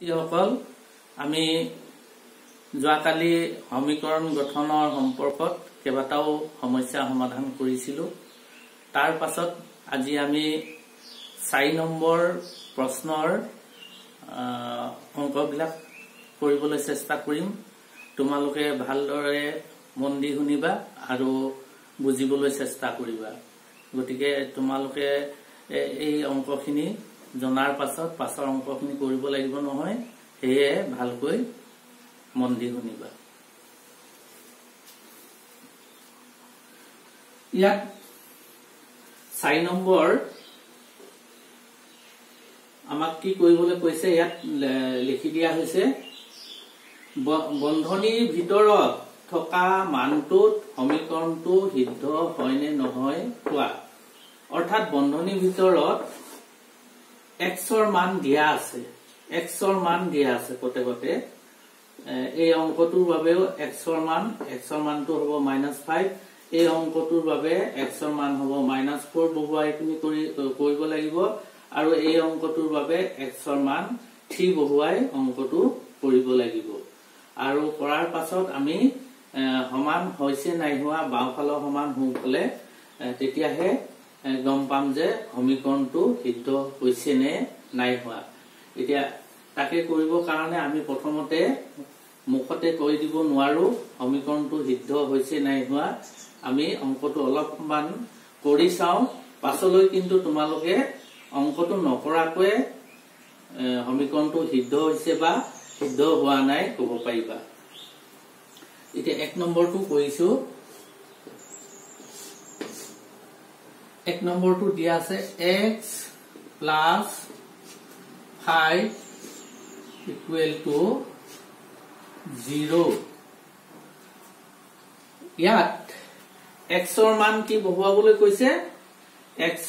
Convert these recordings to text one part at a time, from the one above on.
সকল আমি যোৱাকালি সমীকৰণ গঠনৰ সম্পৰ্কত কেইবাটাও সমস্যা সমাধান কৰিছিলো। তাৰ পাছত আজি আমি 4 নম্বৰ প্ৰশ্নৰ অংকবিলাক কৰিবলৈ চেষ্টা কৰিম। তোমালোকে ভালদৰে মন দি শুনিবা আৰু বুজিবলৈ চেষ্টা কৰিবা। গতিকে তোমালোকে এই অংকখিনি জনাৰ পাছত পাছৰ অংকখিনি কৰিব লাগিব নহয়, সেয়ে ভালকৈ মন দি শুনিবা। ইয়াত 4 নম্বৰ আমাক কি কৰিবলৈ কৈছে, ইয়াত লিখি দিয়া হৈছে বন্ধনীৰ ভিতৰত থকা মানটোত সমীকৰণটো সিদ্ধ হয় নে নহয় কোৱা। অৰ্থাৎ বন্ধনীৰ ভিতৰত xৰ মান দিয়া আছে, xৰ মান দিয়া আছে প্ৰত্যেকতে। এই অংকটোৰ বাবেও xৰ মানটো হ'ব -5, এই অংকটোৰ বাবে xৰ মান হ'ব -4 বহুৱাই তুমি কৰিব লাগিব, আৰু এই অংকটোৰ বাবে xৰ মান 3 বহুৱাই অংকটো কৰিব লাগিব। আৰু কৰাৰ পাছত আমি সমান হৈছে নাই হোৱা বাওঁফালৰ সমান সোঁফালে, তেতিয়াহে গম পাম যে সমীকৰণটো সিদ্ধ হৈছে নে নাই হোৱা। এতিয়া তাকে কৰিবৰ কাৰণে আমি প্ৰথমতে মুখতে কৈ দিব নোৱাৰো সমীকৰণটো সিদ্ধ হৈছে নাই হোৱা। আমি অংকটো অলপমান কৰি চাওঁ, পাছলৈ কিন্তু তোমালোকে অংকটো নকৰাকৈ সমীকৰণটো সিদ্ধ হৈছে বা সিদ্ধ হোৱা নাই ক'ব পাৰিবা। এতিয়া 1 নম্বৰটো কৰিছো। 1 নম্বৰটো দিয়া আছে x + 5 = 0। ইয়াত xৰ মান কি বহুৱাবলৈ কৈছে,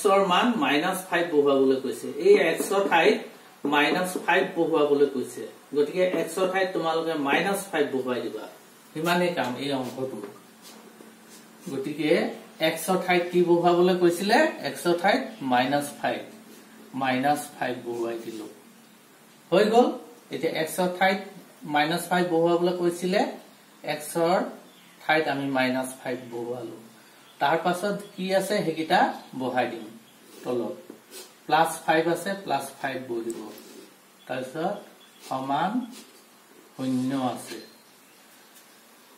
xৰ মান -5 বহুৱাবলৈ কৈছে। এই xৰ ঠাইত -5 বহুৱাবলৈ কৈছে। গতিকে xৰ ঠাইত তোমালোকে -5 বহুৱাই দিবা, সিমানেই কাম এই অংকটো। গতিকে xৰ ঠাইত কি বহুৱাবলৈ কৈছিলে, xৰ ঠাইত -5 বহুৱাই দিলো, হৈ গল। এতিয়া xৰ ঠাইত -5 বহুৱাবলৈ কৈছিলে, xৰ ঠাইত আমি -5 বহুৱালো। তাৰ পাছত কি আছে সেইকেইটা বহাই দিম তলত। +5 আছে, +5 বহিব। তাৰপিছত সমান 0 আছে।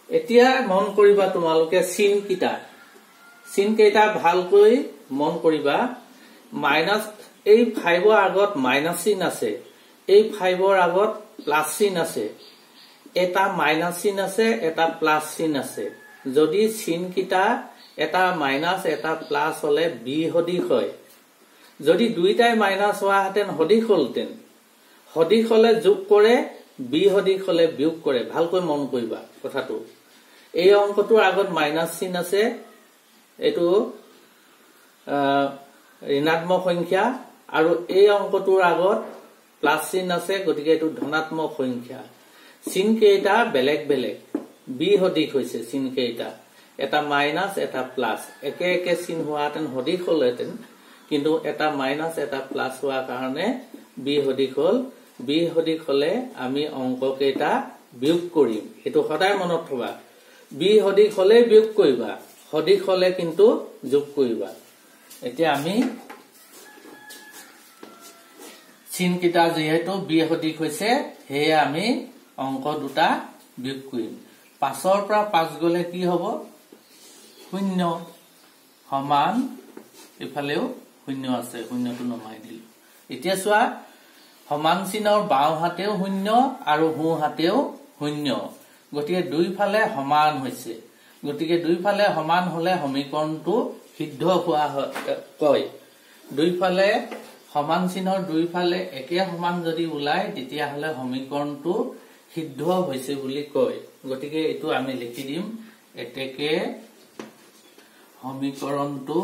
এতিয়া মন কৰিবা তোমালোকে চিন কেইটা ভালকৈ মন কৰিবা। এই 5ৰ আগত মাইনাছ চিন আছে, এই 5ৰ আগত প্লাছ চিন আছে, এটা মাইনাছ চিন আছে, এটা প্লাছ চিন আছে। যদি চিন কেইটা এটা মাইনাছ এটা প্লাছ হলে বি সদিশ হয়। যদি দুইটাই মাইনাছ হোৱা হেতেন সদিশ হলতেন। সদিশ হলে যোগ কৰে, বি সদিশ হলে বিয়োগ কৰে। ভালকৈ মন কৰিবা কথাটো। এই অংকটোৰ আগত মাইনাছ চিন আছে, এইটো ঋণাত্মক সংখ্যা, আৰু এই অংকটোৰ আগত প্লাছ চিন আছে, গতিকে এইটো ধনাত্মক সংখ্যা। চিন কেইটা বেলেগ বেলেগ, বি সদিশ হৈছে চিন কেইটা, এটা মাইনাছ এটা প্লাছ। একে একে চিন হোৱাহেঁতেন সদিশ হলহেঁতেন, কিন্তু এটা মাইনাছ এটা প্লাছ হোৱাৰ কাৰণে বি সদিশ হল। বি সদিশ হলে আমি অংক কেইটা বিয়োগ কৰিম, সেইটো সদায় মনত থবা। বি সদিশ হলে বিয়োগ কৰিবা, সদিশ হলে কিন্তু যোগ কৰিবা। এতিয়া আমি চিন কেইটা যিহেতু বি সদিশ হৈছে, সেয়ে আমি অংক দুটা বিয়োগ কৰিম। 5ৰ পৰা 5 গলে কি হব, 0 সমান, ইফালেও 0 আছে, 0টো নমাই দিলো। এতিয়া চোৱা, সমান চিনৰ বাওঁ হাতেও 0 আৰু সোঁ হাতেও 0, গতিকে দুইফালে সমান হৈছে। গতিকে দুইফালে সমান হলে সমীকৰণটো সিদ্ধ হোৱা কয়। দুইফালে সমান চিনৰ দুইফালে একে সমান যদি ওলায়, তেতিয়াহলে সমীকৰণটো সিদ্ধ হৈছে বুলি কয়। গতিকে এইটো আমি লিখি দিম, এতেকে সমীকৰণটো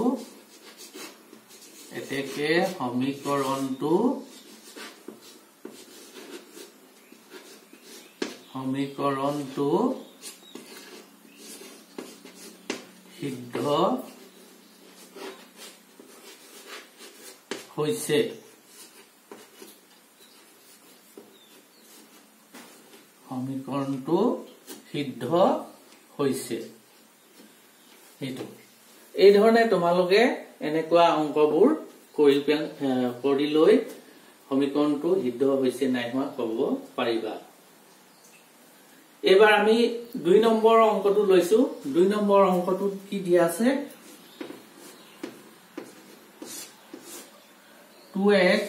সিদ্ধ হৈছে। সমীকৰণটো সিদ্ধ হৈছে এইটো এই ধৰণে তোমালোকে এনেকুৱা অংকবোৰ কৰি লৈ সমীকৰণটো সিদ্ধ হৈছে নাই হোৱা ক'ব পাৰিবা এবাৰ আমি 2 নম্বৰ অংকটো লৈছো 2 নম্বৰ অংকটোত কি দিয়া আছে 2x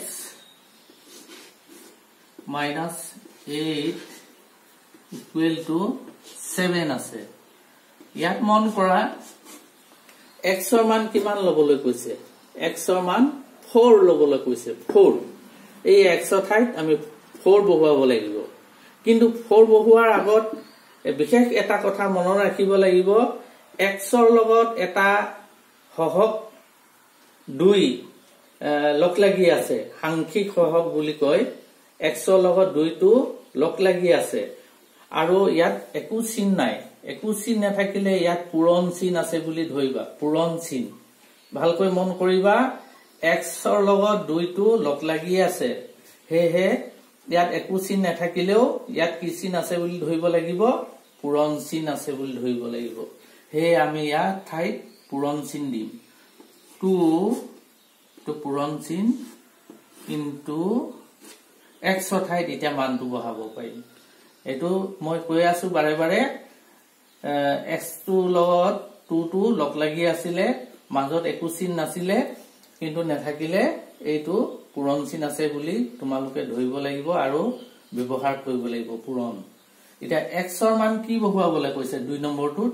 minus 8 equal to 7 আছে ইয়াত মন কৰা x ৰ মান কিমান লবলৈ কৈছে x ৰ মান 4 লবলৈ কৈছে 4 এই x ৰ ঠাইত আমি 4 বহুৱাব লাগিব কিন্তু 4 বহুৱাৰ আগত বিশেষ এটা কথা মনত ৰাখিব লাগিব x ৰ লগত এটা সহগ 2 লগ লাগি আছে সাংখ্যিক সহগ বুলি কয় x ৰ লগত 2 টো লগ লাগি আছে আৰু ইয়াত একো চিন নাই একো চিন নাথাকিলে ইয়াত পূৰণ চিন আছে বুলি ধৰিবা পূৰণ চিন ভালকৈ মন কৰিবা x ৰ লগত 2 টো লগ লাগি আছে হেহে ইয়াত একো চিন নাথাকিলেও ইয়াত কি চিন আছে বুলি ধৰিব লাগিব পূৰণ চিন আছে বুলি ধৰিব লাগিব হে আমি ইয়াত ঠাইত পূৰণ চিন দিম 2 to পূৰণ চিন ইনটু x ৰ ঠাইত এতিয়া মানটো বহাব পাৰিম এটো মই কৈ আছো বাৰে বাৰে x টো লগত 2 টো লগ লাগি আছিল মাজত একো চিন নাছিল কিন্তু নাথাকিলে এইটো পূৰণ চিন আছে বুলি তোমালোকে ধৰিব লাগিব আৰু ব্যৱহাৰ কৰিব লাগিব পূৰণ এতিয়া x ৰ মান কি বহুৱাবলৈ কৈছে 2 নম্বৰটোত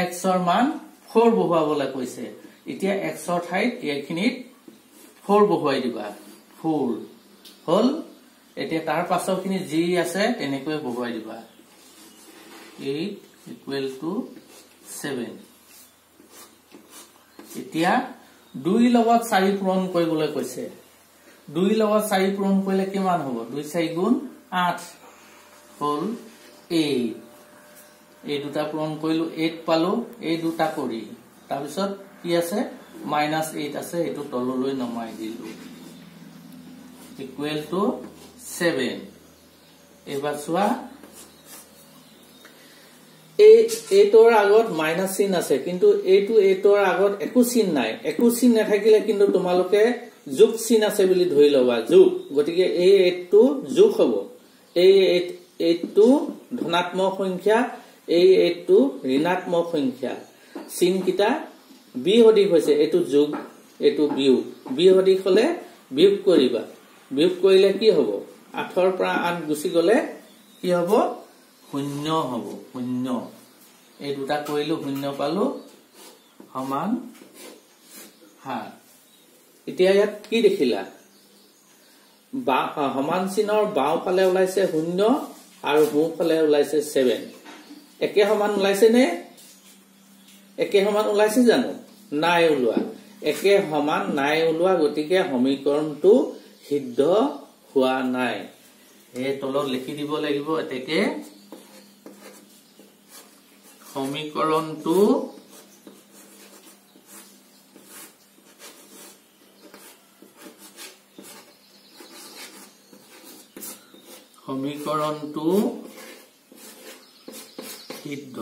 x ৰ মান 4 বহুৱাবলৈ কৈছে এতিয়া x ৰ ঠাইত এইখিনিত 4 বহুৱাই দিবা 4 হল এতিয়া তাৰ পাছৰখিনি যি আছে তেনেকৈ বহুৱাই দিবা 8 equal to 7 এতিয়া 2 লগত 4 পূৰণ কৰিবলৈ কৈছে 2 লগত 4 পূৰণ কৰিলে কিমান হ'ব 2 4 গুণ 8 হল 8 এই দুটা পূৰণ কৰিলো 8 পালো এই দুটা কৰি তাৰ পিছত কি আছে -8 আছে এটো তললৈ নমাই দিলো equal to 7 এবাৰ চোৱা এইটোৰ আগত মাইনাস চিন আছে কিন্তু এইটো এইটোৰ আগত একো চিন নাই একো চিন নাথাকিলে কিন্তু তোমালোকে যোগ চিন আছে বুলি ধৰি লবা যোগ গতিকে এই 8 টো যোগ হ'ব এই 8 টো ধনাত্মক সংখ্যা এই 8 টো ঋণাত্মক সংখ্যা চিন কিটা বিয়োগ হৈছে এটো যোগ এটো বিয়োগ বিয়োগ হলে বিয়োগ কৰিবা বিয়োগ কৰিলে কি হ'ব 8 ৰ পৰা 8 গুছি গলে কি হ'ব 0 হ'ব 0 এই দুটা কৰিলো 0 পালো সমান হা এতিয়া ইয়াত কি দেখিলা সমান চিনৰ বাও ফালে ওলাইছে 0 আৰু সোঁ ফালে ওলাইছে 7 একে সমান ওলাইছে নে একে সমান ওলাইছে জানো নাই ওলোৱা একে সমান নাই ওলোৱা গতিকে সমীকৰণটো সিদ্ধ হোৱা নাই এই তলত লিখি দিব লাগিব এতেকে সমীকৰণটো সিদ্ধ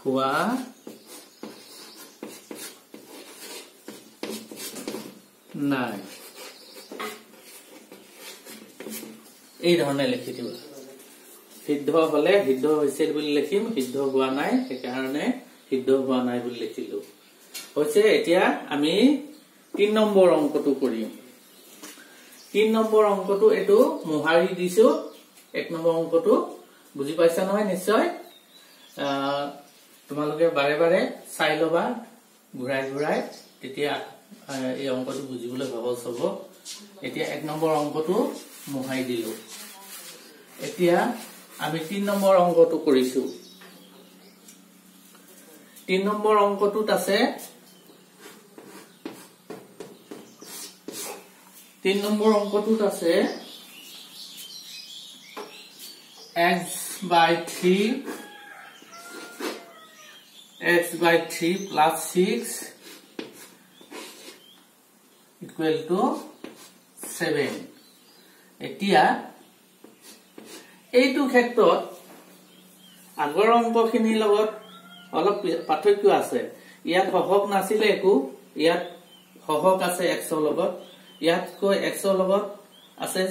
হোৱা নাই এই ধৰণে লিখি দিব সিদ্ধ হলে সিদ্ধ হৈছে বুলি লিখিম সিদ্ধ হোৱা নাই সেইকাৰণে সিদ্ধ হোৱা নাই বুলি লিখিলো হৈছে এতিয়া আমি 3 নম্বৰ অংকটো কৰিম 3 নম্বৰ অংকটো এটো মোহাৰি দিছো 1 নম্বৰ অংকটো বুজি পাইছা নহয় নিশ্চয় তোমালোকে বাৰে বাৰে চাই লবা ঘুৰাই ঘুৰাই তেতিয়া এই অংকটো বুজিবলৈ সহজ হ'ব এতিয়া 1 নম্বৰ অংকটো মোহাই দিলো এতিয়া আমি 3 নম্বৰ অংকটো কৰিছো 3 নম্বৰ অংকটোত আছে 3 নম্বৰ অংকটোত আছে x by 3 plus 6 equal to 7 এতিয়া এইটো ক্ষেত্ৰত আগৰ অংকখিনিৰ লগত অলপ পাৰ্থক্য আছে ইয়াত হহক নাছিলে একো ইয়াত হহক আছে x ৰ লগত ইয়াত কৈ x ৰ লগত আছে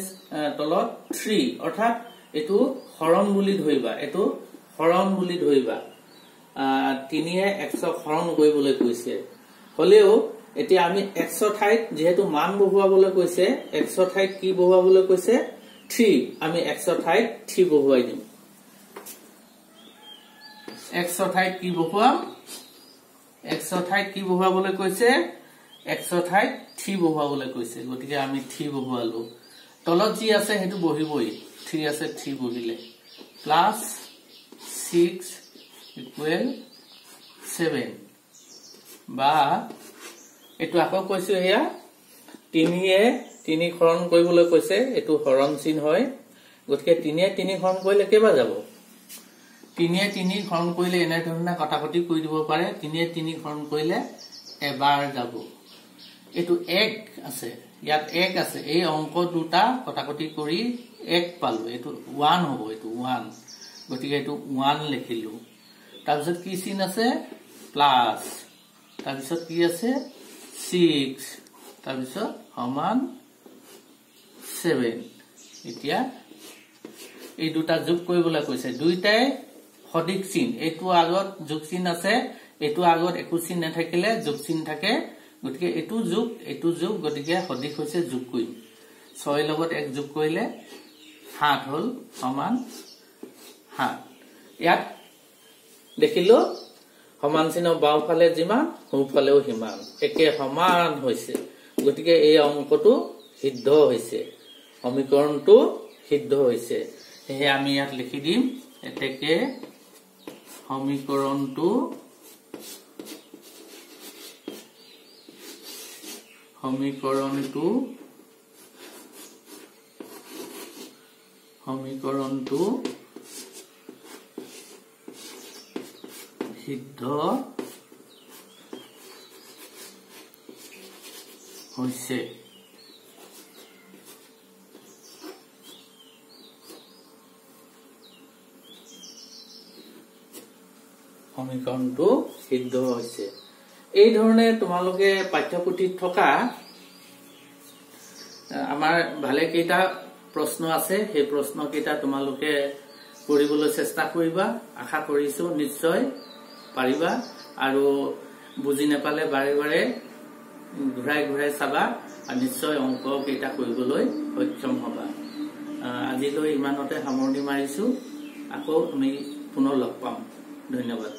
তলত 3 অৰ্থাৎ এটো হৰণ বুলি ধৰিবা এটো হৰণ বুলি ধৰিবা 3 এ x ক হৰণ কৰিবলৈ কৈছে হলেও এতিয়া আমি x ৰ ঠাইত যেহেতু মান বহুৱাবলৈ কৈছে x ৰ ঠাইত কি বহুৱাবলৈ কৈছে 3 আমি x ৰ ঠাইত 3 বহুৱাই দিম x ৰ ঠাইত কি বহুৱাম x ৰ ঠাইত কি বহুৱাবলৈ কৈছে x ৰ ঠাইত 3 বহুৱাবলৈ কৈছে গতিকে আমি 3 বহুৱালো তলত যি আছে হেতু বহিবই 3 আছে 3 বহিলে প্লাস 6 ইকুৱেল 7 বা এটো আকৌ কৈছো এয়া 3 এ 3 হৰণ কৰিবলৈ কৈছে এটো হৰণ চিন হয় গতিকে 3 এ 3 হৰণ কৰিলে কেবা যাব 3 এ 3 হৰণ কৰিলে এনে ধৰণে কটাকটি কৰি দিব পাৰে 3 এ 3 হৰণ কৰিলে এবাৰ যাব এটো 1 আছে ইয়াত 1 আছে এই অংক দুটা কটাকটি কৰি 1 পালো এটো 1 হ'ব এটো 1 গতিকে এটো 1 লিখিলো তাৰপিছত কি চিন আছে প্লাস তাৰপিছত কি আছে 6 তাৰপিছত সমান 7 এতিয়া এই দুটা যোগ কৰিবলৈ কৈছে দুইটাই সঠিক চিন এটো আগত যোগ চিন আছে এটো আগত একো চিন নাথাকিলে যোগ চিন থাকে গতিকে এটো যোগ গতিকে সঠিক হৈছে যোগ কৰিম 6 লগত 1 যোগ কৰিলে 7 হল সমান 7 ইয়াত দেখিলো সমান চিন বাওফালে যিমান সোঁফালেও সিমান একে সমান হৈছে গতিকে এই অংকটো সিদ্ধ হৈছে সমীকৰণটো সিদ্ধ হৈছে হে আমি ইয়াত লিখি দিম এতেকে সমীকৰণটো সিদ্ধ হৈছে সমীকৰণটো সিদ্ধ হৈছে এই ধৰণে তোমালোকে পাঠ্যপুথিত থকা আমাৰ ভালে কেইটা প্ৰশ্ন আছে সেই প্ৰশ্ন কেইটা তোমালোকে পঢ়িবলৈ চেষ্টা কৰিবা আশা কৰিছো নিশ্চয় পাৰিবা আৰু বুজি নেপালে বাৰে বাৰে ঘূৰাই চাবা আৰু নিশ্চয় অংক কেইটা কৰিবলৈ সক্ষম হবা আজিলৈ ইমানতে সামৰণি মাৰিছো আকৌ আমি পুনৰ লগ পাম ধন্যবাদ